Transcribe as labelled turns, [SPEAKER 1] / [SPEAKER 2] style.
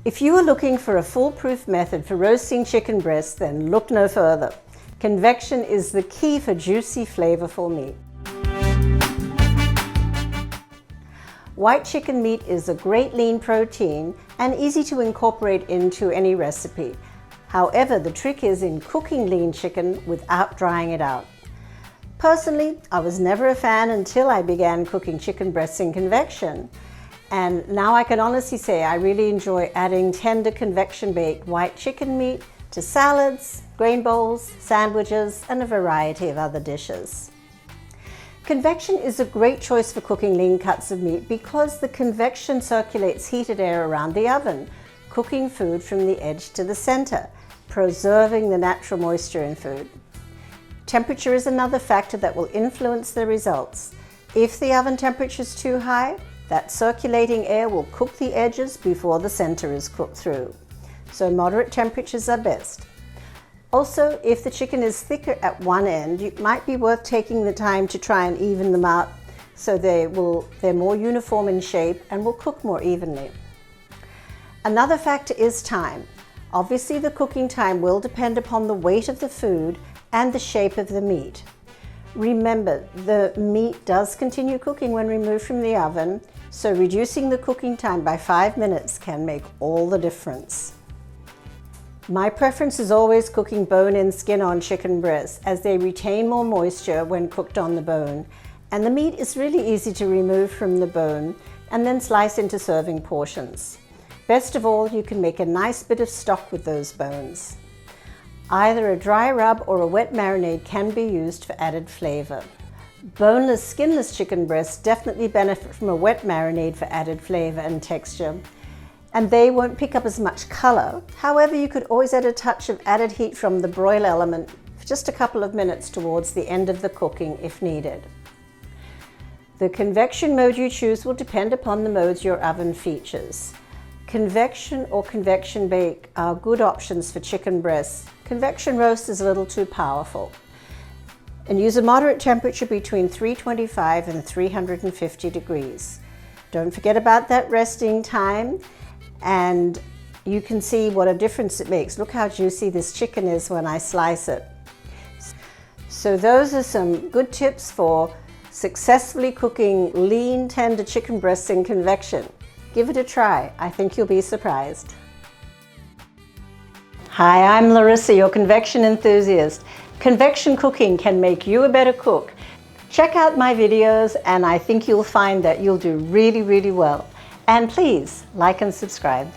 [SPEAKER 1] If you are looking for a foolproof method for roasting chicken breasts, then look no further. Convection is the key for juicy, flavorful meat. White chicken meat is a great lean protein and easy to incorporate into any recipe. However, the trick is in cooking lean chicken without drying it out. Personally, I was never a fan until I began cooking chicken breasts in convection. And now I can honestly say I really enjoy adding tender convection baked white chicken meat to salads, grain bowls, sandwiches, and a variety of other dishes. Convection is a great choice for cooking lean cuts of meat because the convection circulates heated air around the oven, cooking food from the edge to the center, preserving the natural moisture in food. Temperature is another factor that will influence the results. If the oven temperature is too high, that circulating air will cook the edges before the center is cooked through. So moderate temperatures are best. Also, if the chicken is thicker at one end, it might be worth taking the time to try and even them out so they're more uniform in shape and will cook more evenly. Another factor is time. Obviously, the cooking time will depend upon the weight of the food and the shape of the meat. Remember, the meat does continue cooking when removed from the oven, so reducing the cooking time by 5 minutes can make all the difference. My preference is always cooking bone-in skin-on chicken breasts as they retain more moisture when cooked on the bone, and the meat is really easy to remove from the bone and then slice into serving portions. Best of all, you can make a nice bit of stock with those bones. Either a dry rub or a wet marinade can be used for added flavor. Boneless, skinless chicken breasts definitely benefit from a wet marinade for added flavor and texture, and they won't pick up as much color. However, you could always add a touch of added heat from the broil element for just a couple of minutes towards the end of the cooking if needed. The convection mode you choose will depend upon the modes your oven features. Convection or convection bake are good options for chicken breasts. Convection roast is a little too powerful. And use a moderate temperature between 325 and 350 degrees. Don't forget about that resting time, and you can see what a difference it makes. Look how juicy this chicken is when I slice it. So those are some good tips for successfully cooking lean, tender chicken breasts in convection. Give it a try. I think you'll be surprised. Hi, I'm Larissa, your convection enthusiast. Convection cooking can make you a better cook. Check out my videos and I think you'll find that you'll do really, really well. And please like and subscribe.